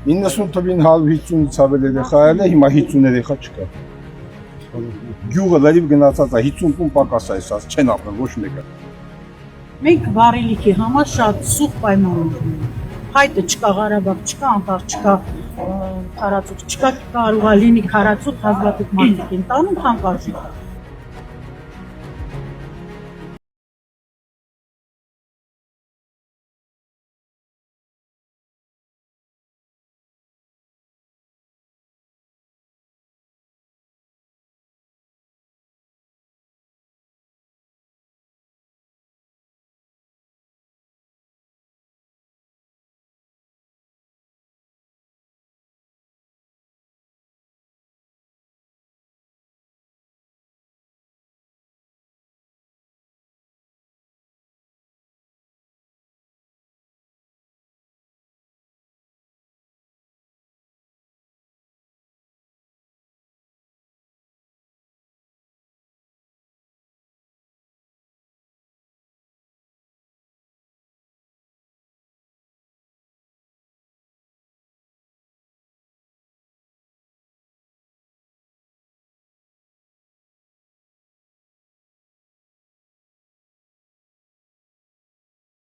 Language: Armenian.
90 թվին 150-ից ավել երեխա ել է, հիմա 50 երեխա չկա։ Գյուղը լրիվ գնացած է, 50 տուն պակաս է ասած, չեն ապրել ոչ մեկը։ Մենք վարելիքի համար շատ սուղ պայմաններ ունենք։ Հայտը չկա, Ղարաբաղ չկա, Անտառ չկա, քարածուխ չկա, կարող է լինի քարածուխ, հազվադեպ մարդիկ են տանում, թանկարժեք։